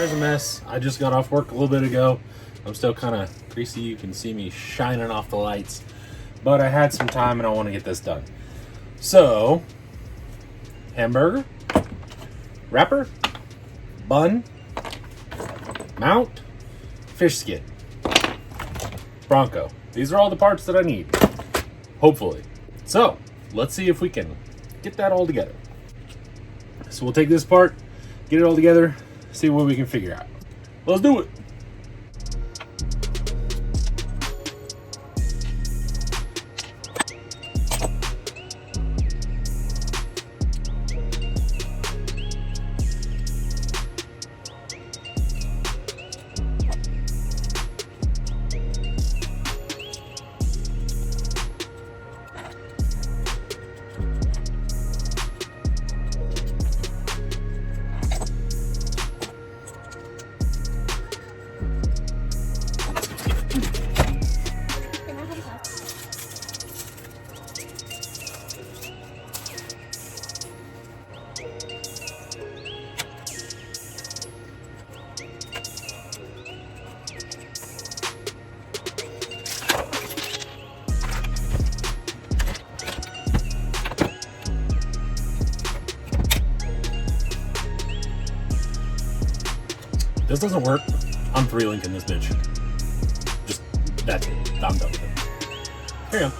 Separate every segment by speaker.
Speaker 1: car's a mess. I just got off work a little bit ago. I'm still kind of greasy. You can see me shining off the lights. But I had some time and I want to get this done. So, hamburger, wrapper, bun, mount, fish skin, Bronco. These are all the parts that I need, hopefully. So, let's see if we can get that all together. So we'll take this part, get it all together, see what we can figure out. Let's do it. This doesn't work, I'm free-linking this bitch. Just, that's it. I'm done with it. Here you go.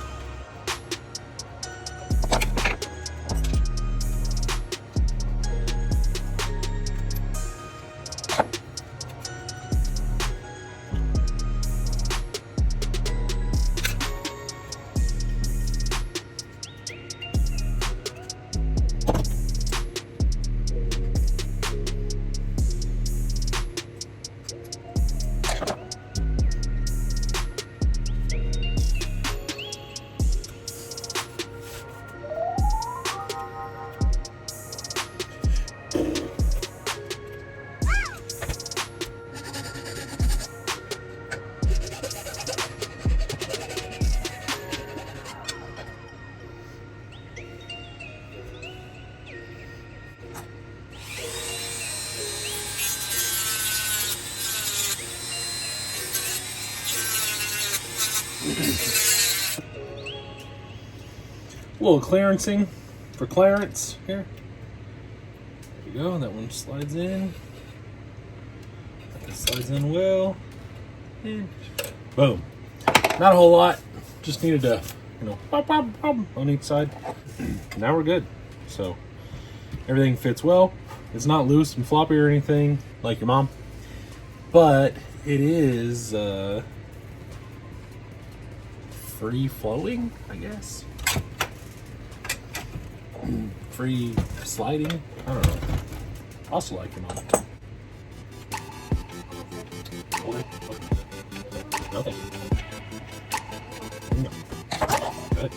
Speaker 1: A little clearancing for clearance here. There you go, that one slides in. That slides in well. And boom. Not a whole lot, just needed to, pop, pop, pop on each side. Now we're good. So everything fits well. It's not loose and floppy or anything like your mom, but it is free flowing, I guess. Free sliding. I don't know. Also like your mom. Okay. Good. Okay.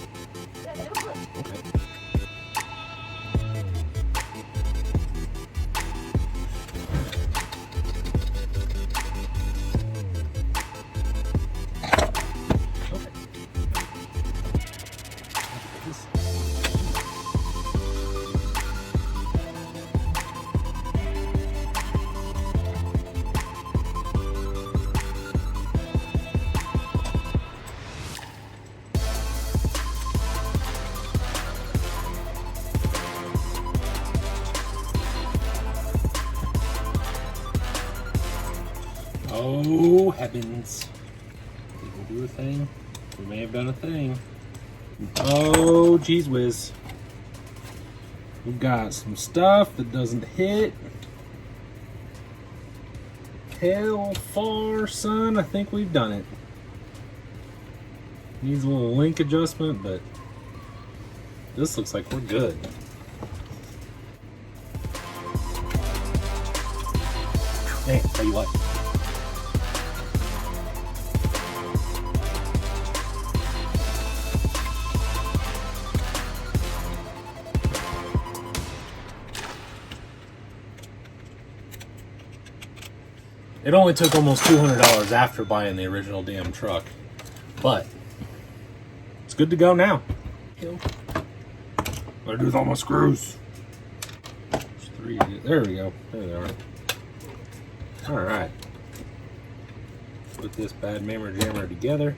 Speaker 1: Oh heavens. We will do a thing. We may have done a thing. Oh geez whiz. We've got some stuff that doesn't hit. Hell far, son. I think we've done it. Needs a little link adjustment, but this looks like we're good. Hey, tell you what. It only took almost $200 after buying the original damn truck, but it's good to go now. What do I do with all my screws? There's 3. There we go. There they are. All right. Put this bad mammer jammer together.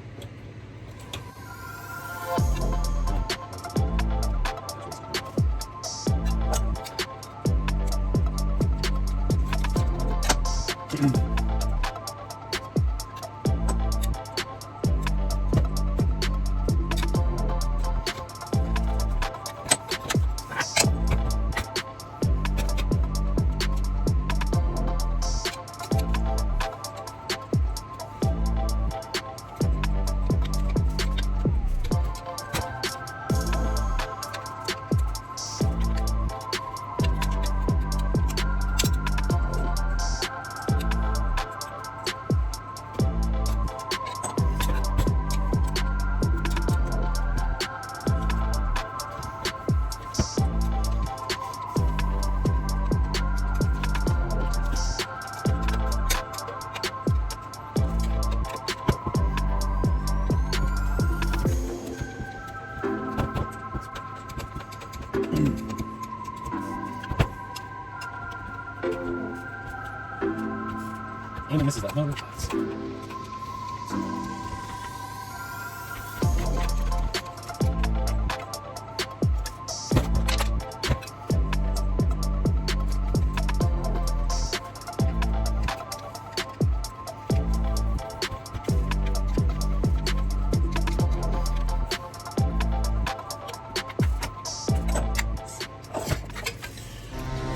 Speaker 1: And this is that motor class.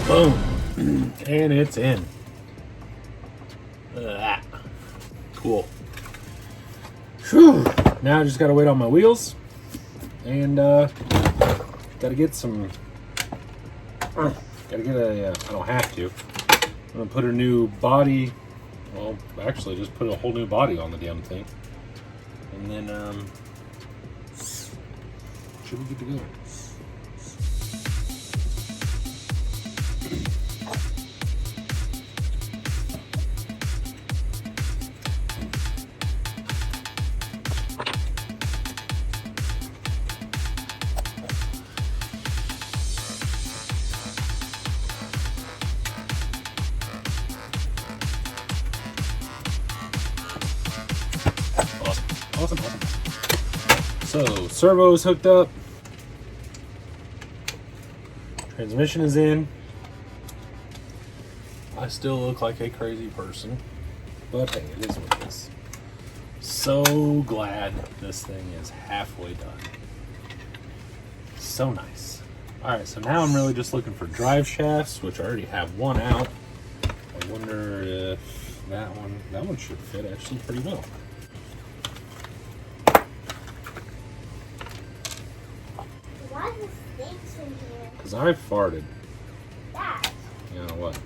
Speaker 1: Boom. And it's in. Cool. Whew. Now I just gotta wait on my wheels and gotta get some I don't have to. I'm gonna put a new body, well actually just put a whole new body on the damn thing. And then should be good to go. Awesome. So, servo is hooked up. Transmission is in. I still look like a crazy person, but hey, it is what it is. So glad this thing is halfway done. So nice. Alright, so now I'm really just looking for drive shafts, which I already have one out. I wonder if that one should fit actually pretty well.
Speaker 2: Why are the snakes in here?
Speaker 1: Because I farted.
Speaker 2: That.
Speaker 1: You know what?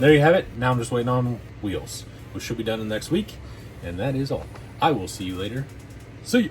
Speaker 1: There you have it. Now I'm just waiting on wheels, which should be done in the next week. And that is all. I will see you later. See you.